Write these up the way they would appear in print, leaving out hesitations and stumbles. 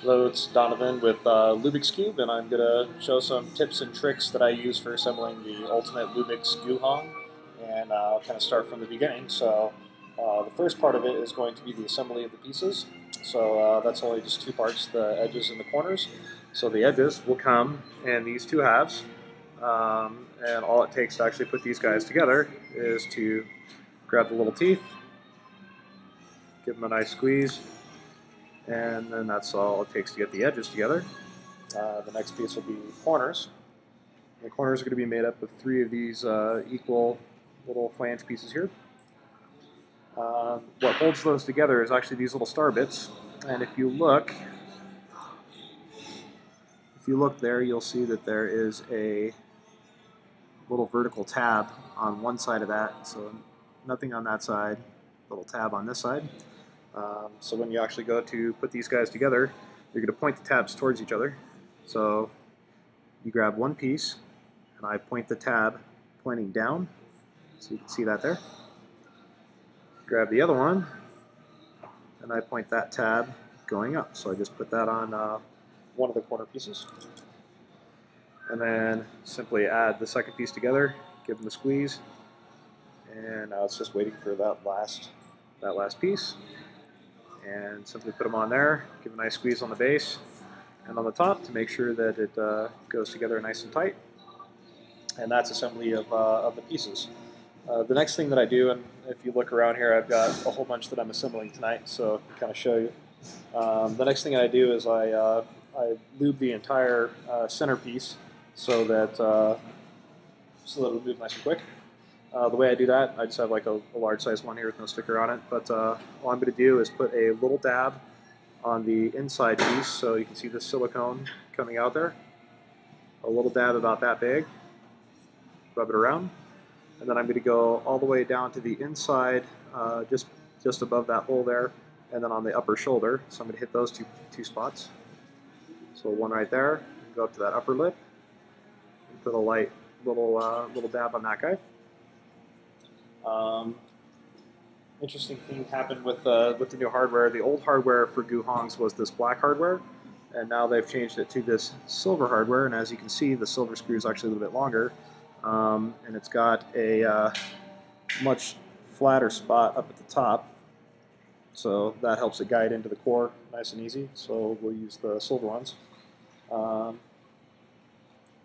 Hello, it's Donovan with Lubix Cube, and I'm going to show some tips and tricks that I use for assembling the ultimate Lubix GuHong, and I'll kind of start from the beginning. So the first part of it is going to be the assembly of the pieces. So that's only just two parts, the edges and the corners. So the edges will come in these two halves, and all it takes to actually put these guys together is to grab the little teeth, give them a nice squeeze, and then that's all it takes to get the edges together. The next piece will be corners. The corners are going to be made up of three of these equal little flange pieces here. What holds those together is actually these little star bits, and if you look there, you'll see that there is a little vertical tab on one side of that, so nothing on that side, little tab on this side. So when you actually go to put these guys together, you're going to point the tabs towards each other. So you grab one piece, and I point the tab pointing down, so you can see that there. Grab the other one, and I point that tab going up. So I just put that on one of the corner pieces. And then simply add the second piece together, give them a squeeze, and now it's just waiting for that last piece. And simply put them on there, give a nice squeeze on the base and on the top to make sure that it goes together nice and tight. And that's assembly of the pieces. The next thing that I do, and if you look around here, I've got a whole bunch that I'm assembling tonight, so to kind of show you. The next thing I do is I lube the entire centerpiece so that it'll move nice and quick. The way I do that, I just have like a large size one here with no sticker on it, but all I'm going to do is put a little dab on the inside piece so you can see the silicone coming out there. A little dab about that big, rub it around, and then I'm going to go all the way down to the inside, just above that hole there, and then on the upper shoulder. So I'm going to hit those two spots. So one right there, go up to that upper lip, and put a light little dab on that guy. Interesting thing happened with the new hardware. The old hardware for GuHongs was this black hardware, and now they've changed it to this silver hardware. And as you can see, the silver screw is actually a little bit longer, and it's got a much flatter spot up at the top, so that helps it guide into the core nice and easy. So we'll use the silver ones.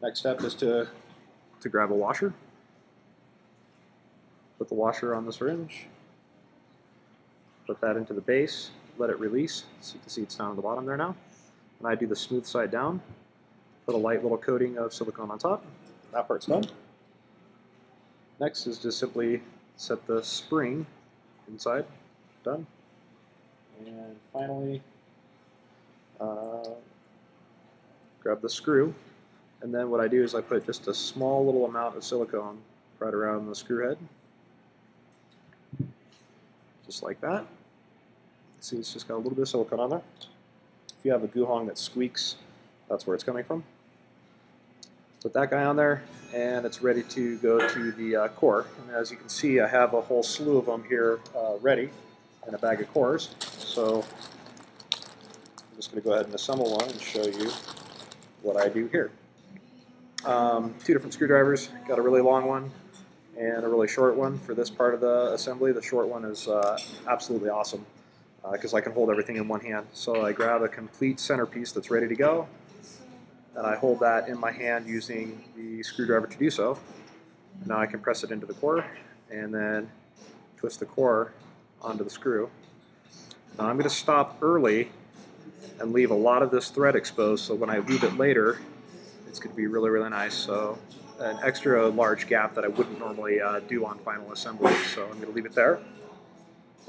Next step is to grab a washer. Put the washer on the syringe, put that into the base, let it release, so you can see it's down at the bottom there now. And I do the smooth side down, put a light little coating of silicone on top. That part's done. Next is just simply set the spring inside, done. And finally, grab the screw, and then what I do is I put just a small little amount of silicone right around the screw head. Just like that. See, it's just got a little bit of silicone on there. If you have a GuHong that squeaks, that's where it's coming from. Put that guy on there, and it's ready to go to the core. And as you can see, I have a whole slew of them here ready in a bag of cores. So I'm just going to go ahead and assemble one and show you what I do here. Two different screwdrivers. Got a really long one and a really short one for this part of the assembly. The short one is absolutely awesome because I can hold everything in one hand. So I grab a complete centerpiece that's ready to go, and I hold that in my hand using the screwdriver to do so. Now I can press it into the core and then twist the core onto the screw. Now I'm going to stop early and leave a lot of this thread exposed, so when I lube it later, it's going to be really, really nice. So an extra large gap that I wouldn't normally do on final assembly. So I'm going to leave it there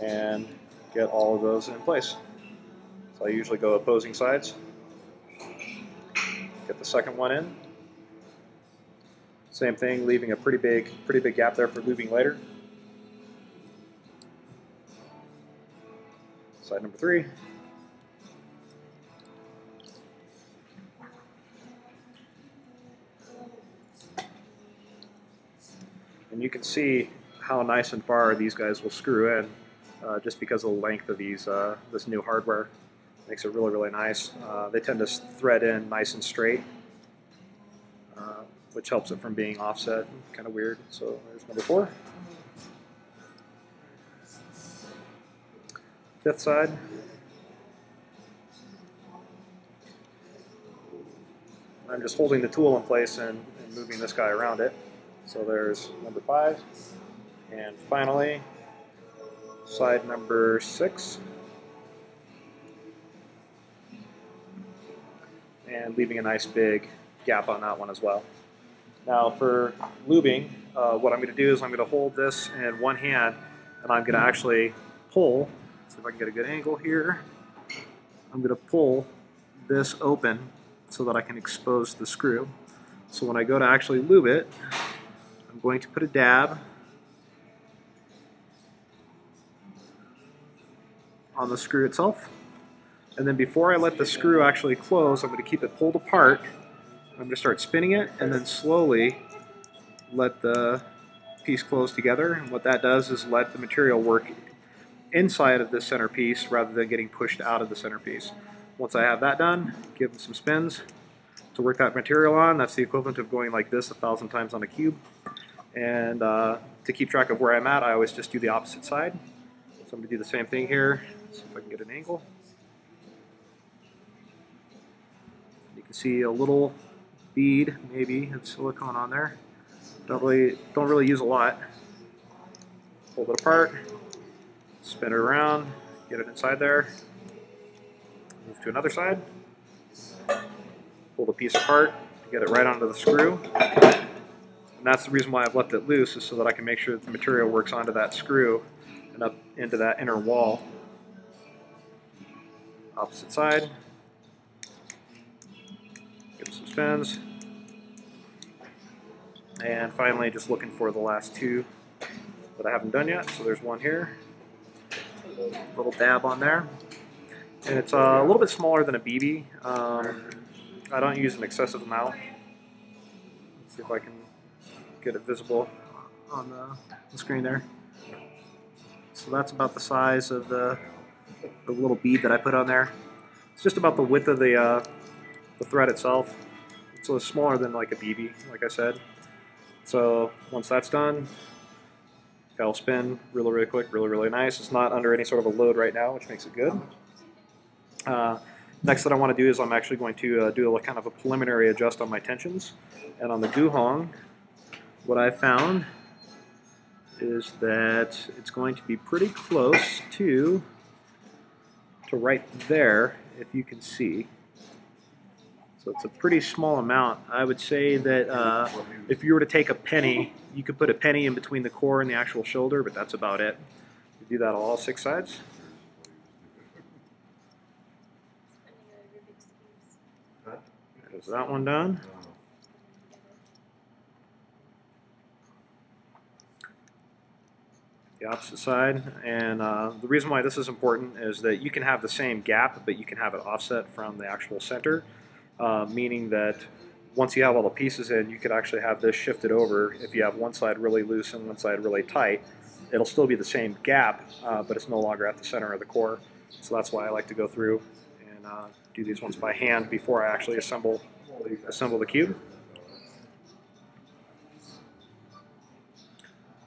and get all of those in place. So I usually go opposing sides. Get the second one in. Same thing, leaving a pretty big gap there for lubing later. Side number 3. And you can see how nice and far these guys will screw in just because of the length of these this new hardware. Makes it really, really nice. They tend to thread in nice and straight, which helps it from being offset. Kind of weird. So there's number 4. Fifth side. I'm just holding the tool in place and moving this guy around it. So there's number 5. And finally, side number 6. And leaving a nice big gap on that one as well. Now for lubing, what I'm going to do is I'm going to hold this in one hand and I'm going to actually pull. Let's see if I can get a good angle here. I'm going to pull this open so that I can expose the screw. So when I go to actually lube it, I'm going to put a dab on the screw itself. And then before I let the screw actually close, I'm going to keep it pulled apart. I'm going to start spinning it and then slowly let the piece close together. And what that does is let the material work inside of the centerpiece rather than getting pushed out of the centerpiece. Once I have that done, give it some spins to work that material on. That's the equivalent of going like this 1,000 times on a cube. And to keep track of where I'm at, I always just do the opposite side. So I'm going to do the same thing here. See if I can get an angle. You can see a little bead, maybe, of silicone on there. Don't really use a lot. Hold it apart, spin it around, get it inside there. Move to another side. Pull the piece apart to get it right onto the screw. And that's the reason why I've left it loose, is so that I can make sure that the material works onto that screw and up into that inner wall. Opposite side. Give it some spins. And finally, just looking for the last 2 that I haven't done yet. So there's one here. Little dab on there. And it's a little bit smaller than a BB. I don't use an excessive amount. Let's see if I can get it visible on the screen there. So that's about the size of the little bead that I put on there. It's just about the width of the thread itself. So it's smaller than like a BB, like I said. So once that's done, that'll spin really, really quick, really, really nice. It's not under any sort of a load right now, which makes it good. Next that I want to do is I'm actually going to do a kind of a preliminary adjust on my tensions. And on the GuHong, what I found is that it's going to be pretty close to right there, if you can see. So it's a pretty small amount. I would say that if you were to take a penny, you could put a penny in between the core and the actual shoulder, but that's about it. You do that on all 6 sides. There's that one done. The opposite side. And the reason why this is important is that you can have the same gap, but you can have it offset from the actual center. Meaning that once you have all the pieces in, you could actually have this shifted over. If you have one side really loose and one side really tight, it'll still be the same gap, but it's no longer at the center of the core. So that's why I like to go through and do these ones by hand before I actually assemble the cube.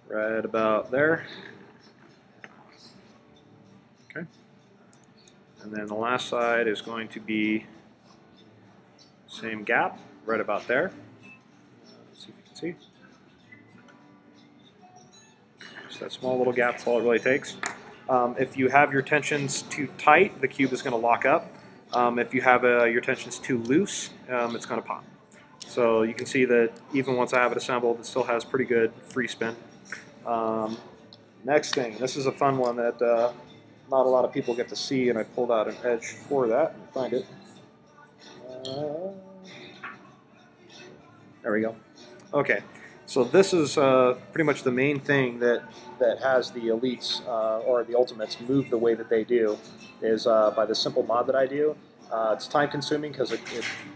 Right about there. Okay. And then the last side is going to be same gap, right about there. Let's see if you can see. Just that small little gap, that's all it really takes. If you have your tensions too tight, the cube is going to lock up. If you have your tensions too loose, it's going to pop. So you can see that even once I have it assembled, it still has pretty good free spin. Next thing, this is a fun one that not a lot of people get to see, and I pulled out an edge for that. Let me find it. There we go. Okay, so this is pretty much the main thing that has the elites or the ultimates move the way that they do, is by the simple mod that I do. It's time consuming because it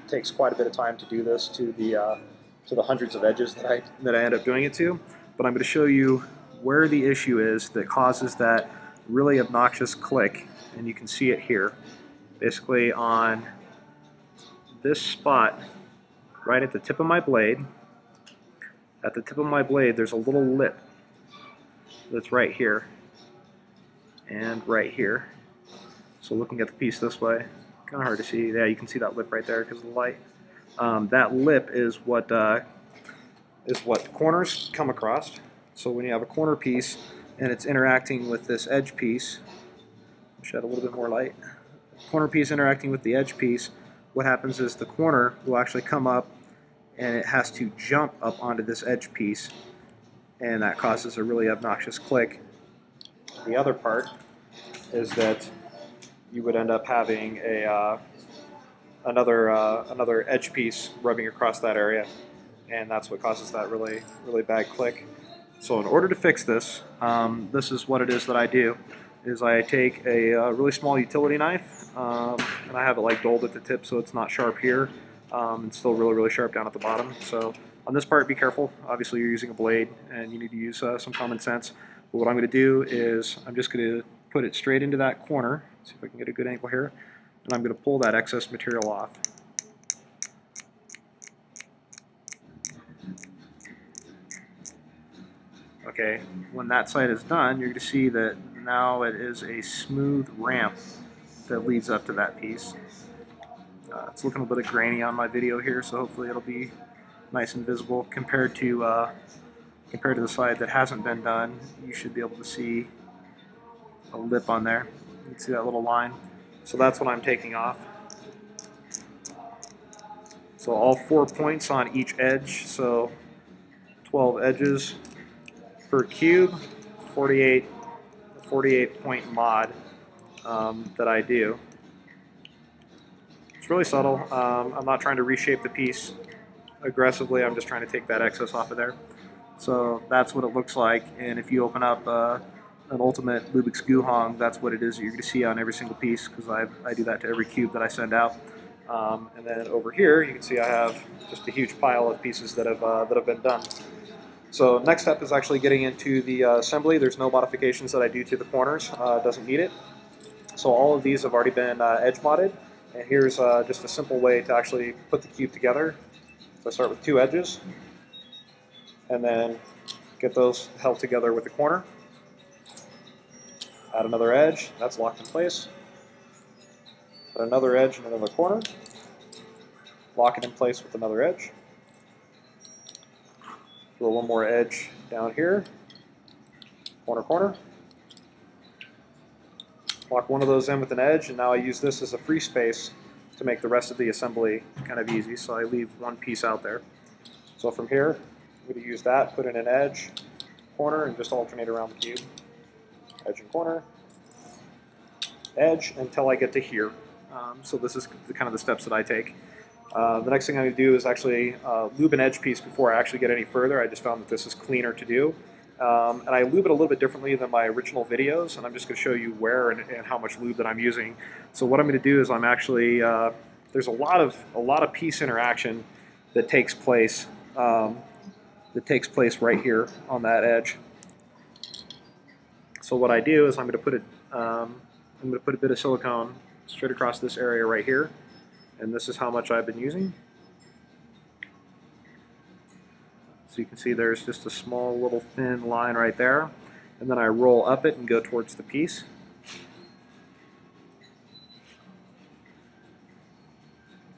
takes quite a bit of time to do this to the hundreds of edges that I end up doing it to. But I'm going to show you where the issue is that causes that really obnoxious click, and you can see it here. basically on this spot right at the tip of my blade. At the tip of my blade there's a little lip that's right here and right here. So looking at the piece this way, kind of hard to see. Yeah, you can see that lip right there because of the light. That lip is what corners come across. So when you have a corner piece and it's interacting with this edge piece, shed a little bit more light. Corner piece interacting with the edge piece, what happens is the corner will actually come up and it has to jump up onto this edge piece, and that causes a really obnoxious click. The other part is that you would end up having another edge piece rubbing across that area, and that's what causes that really bad click. So in order to fix this, this is what it is that I do. Is I take a really small utility knife, and I have it like dulled at the tip so it's not sharp here. It's still really sharp down at the bottom. So on this part, be careful. Obviously you're using a blade and you need to use some common sense. But what I'm going to do is I'm just going to put it straight into that corner. See if I can get a good angle here. And I'm going to pull that excess material off. Okay, when that side is done, you're going to see that now it is a smooth ramp that leads up to that piece. It's looking a little bit grainy on my video here, so hopefully it'll be nice and visible compared to the side that hasn't been done. You should be able to see a lip on there. You can see that little line. So that's what I'm taking off. So all 4 points on each edge, so 12 edges per cube, 48 point mod that I do. It's really subtle. I'm not trying to reshape the piece aggressively. I'm just trying to take that excess off of there. So that's what it looks like. And if you open up an ultimate Lubix GuHong, that's what it is that you're going to see on every single piece, because I do that to every cube that I send out. And then over here, you can see I have just a huge pile of pieces that have been done. So next step is actually getting into the assembly. There's no modifications that I do to the corners. It doesn't need it. So all of these have already been edge modded. And here's just a simple way to actually put the cube together. So I start with 2 edges, and then get those held together with the corner. Add another edge, that's locked in place. Put another edge in another corner. Lock it in place with another edge. Throw one more edge down here. Corner. Lock one of those in with an edge, and now I use this as a free space to make the rest of the assembly kind of easy, so I leave one piece out there. So from here, I'm going to use that, put in an edge, corner, and just alternate around the cube. Edge and corner, edge, until I get to here. So this is kind of the steps that I take. The next thing I'm going to do is actually lube an edge piece before I actually get any further. I just found that this is cleaner to do. And I lube it a little bit differently than my original videos, and I'm just going to show you where and how much lube that I'm using. So what I'm going to do is I'm actually, there's a lot of piece interaction that takes place right here on that edge. So what I do is I'm going to put a bit of silicone straight across this area right here, and this is how much I've been using. So you can see there's just a small little thin line right there, and then I roll up it and go towards the piece.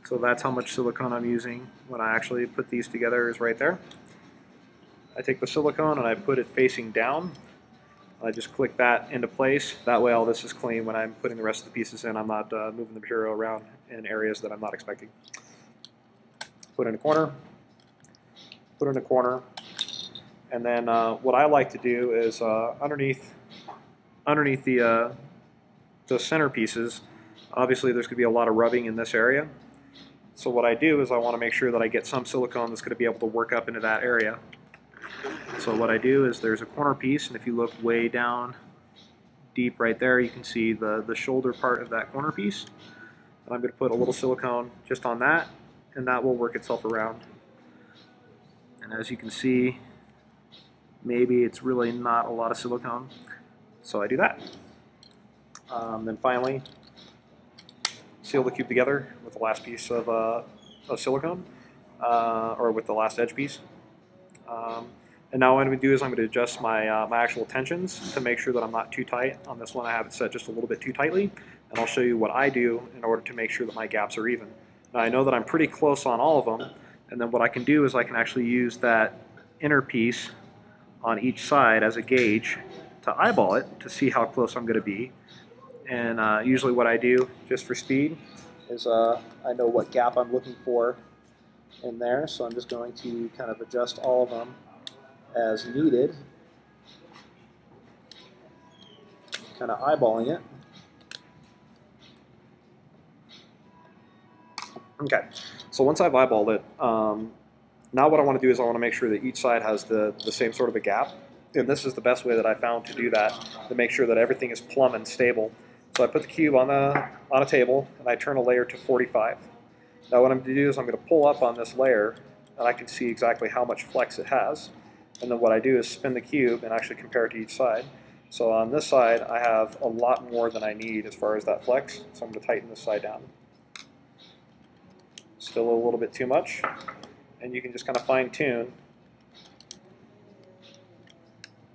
So that's how much silicone I'm using when I actually put these together, is right there. I take the silicone and I put it facing down. I just click that into place. That way all this is clean. When I'm putting the rest of the pieces in, I'm not moving the material around in areas that I'm not expecting. Put in a corner. Put in a corner, and then what I like to do is underneath the center pieces, obviously there's going to be a lot of rubbing in this area. So what I do is I want to make sure that I get some silicone that's going to be able to work up into that area. So what I do is there's a corner piece, and if you look way down deep right there, you can see the shoulder part of that corner piece. And I'm going to put a little silicone just on that, and that will work itself around. And as you can see, maybe it's really not a lot of silicone, so I do that. Then finally, seal the cube together with the last piece of silicone, or with the last edge piece. And now what I'm going to do is I'm going to adjust my, my actual tensions to make sure that I'm not too tight. On this one I have it set just a little bit too tightly, and I'll show you what I do in order to make sure that my gaps are even. Now I know that I'm pretty close on all of them, and then what I can do is I can actually use that inner piece on each side as a gauge to eyeball it to see how close I'm going to be. And usually what I do, just for speed, is I know what gap I'm looking for in there, so I'm just going to kind of adjust all of them as needed, kind of eyeballing it. Okay, so once I've eyeballed it, now what I want to do is I want to make sure that each side has the same sort of a gap, and this is the best way that I found to do that, to make sure that everything is plumb and stable. So I put the cube on a table, and I turn a layer to 45. Now what I'm going to do is I'm going to pull up on this layer, and I can see exactly how much flex it has. And then what I do is spin the cube and actually compare it to each side. So on this side, I have a lot more than I need as far as that flex, so I'm going to tighten this side down. Still a little bit too much, and you can just kind of fine-tune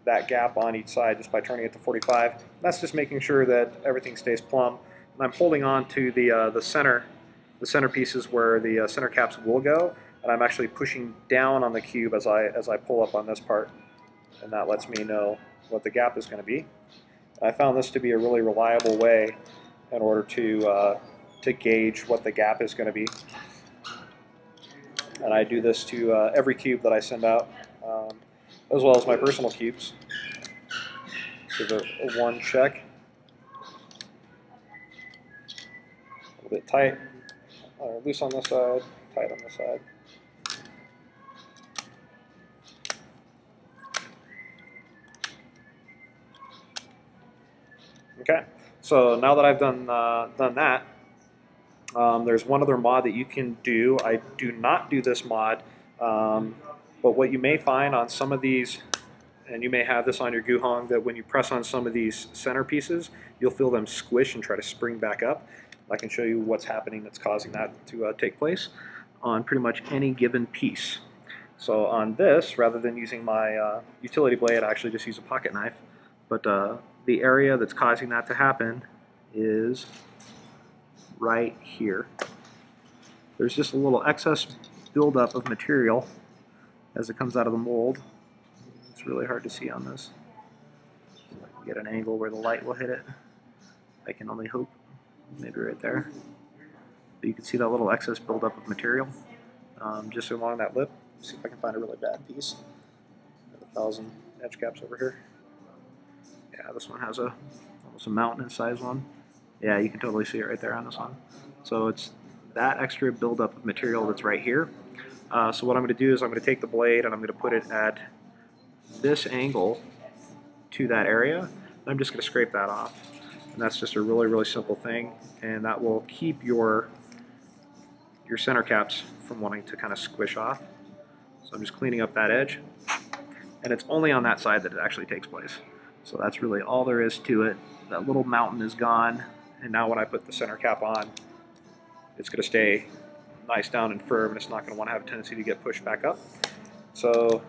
that gap on each side just by turning it to 45. That's just making sure that everything stays plumb. And I'm holding on to the center pieces where the center caps will go, and I'm actually pushing down on the cube as I pull up on this part, and that lets me know what the gap is going to be. I found this to be a really reliable way in order to gauge what the gap is going to be. And I do this to every cube that I send out, as well as my personal cubes. Give it a one check. A little bit tight, loose on this side, tight on this side. Okay, so now that I've done that, there's one other mod that you can do. I do not do this mod, but what you may find on some of these, and you may have this on your GuHong, that when you press on some of these center pieces, you'll feel them squish and try to spring back up. I can show you what's happening that's causing that to take place on pretty much any given piece. So on this, rather than using my utility blade, I actually just use a pocket knife. But the area that's causing that to happen is right here. There's just a little excess buildup of material as it comes out of the mold. It's really hard to see on this. So I can get an angle where the light will hit it. I can only hope. Maybe right there. But you can see that little excess buildup of material just along that lip. Let's see if I can find a really bad piece. Got 1,000 edge caps over here. Yeah, this one has almost a mountain size one. Yeah, you can totally see it right there on this one. So it's that extra buildup of material that's right here. So what I'm going to do is I'm going to take the blade and I'm going to put it at this angle to that area. And I'm just going to scrape that off. And that's just a really, really simple thing, and that will keep your center caps from wanting to kind of squish off. So I'm just cleaning up that edge, and it's only on that side that it actually takes place. So that's really all there is to it. That little mountain is gone, and now when I put the center cap on, it's going to stay nice down and firm, and it's not going to want to have a tendency to get pushed back up. So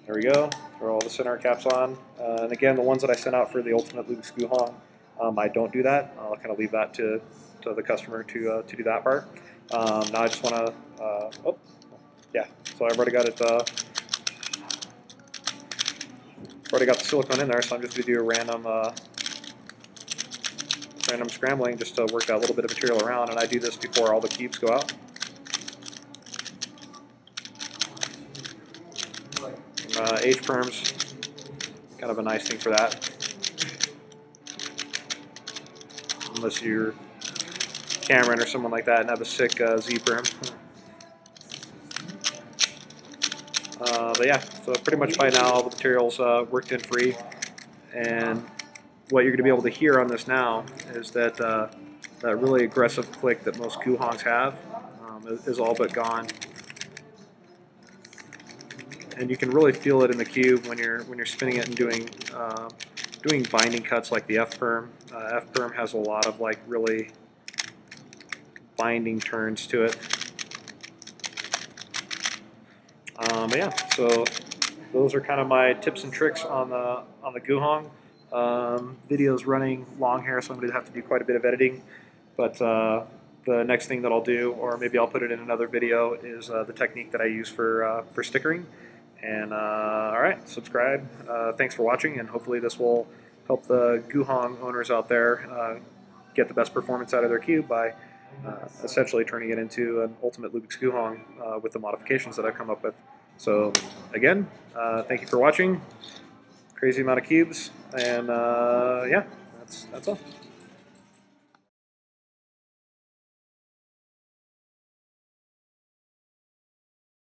there we go. Throw all the center caps on. And again, the ones that I sent out for the Ultimate Lubix GuHong, I don't do that. I'll kind of leave that to the customer to do that part. Now I just want to, oh, yeah, so I've already got it, already got the silicone in there, so I'm just going to do a random scrambling just to work that little bit of material around, and I do this before all the cubes go out. H-perms, kind of a nice thing for that. Unless you're Cameron or someone like that and have a sick Z-perm. But yeah, so pretty much by now all the material's worked in free, and what you're going to be able to hear on this now is that that really aggressive click that most GuHongs have is all but gone. And you can really feel it in the cube when you're spinning it and doing binding cuts like the F-perm. F-perm has a lot of like really binding turns to it. But yeah, so those are kind of my tips and tricks on the GuHong. Video's running long here, so I'm going to have to do quite a bit of editing. But the next thing that I'll do, or maybe I'll put it in another video, is the technique that I use for stickering. And all right, subscribe. Thanks for watching, and hopefully this will help the GuHong owners out there get the best performance out of their cube by essentially turning it into an ultimate Lubix GuHong with the modifications that I've come up with. So again, thank you for watching. Crazy amount of cubes, and yeah, that's all.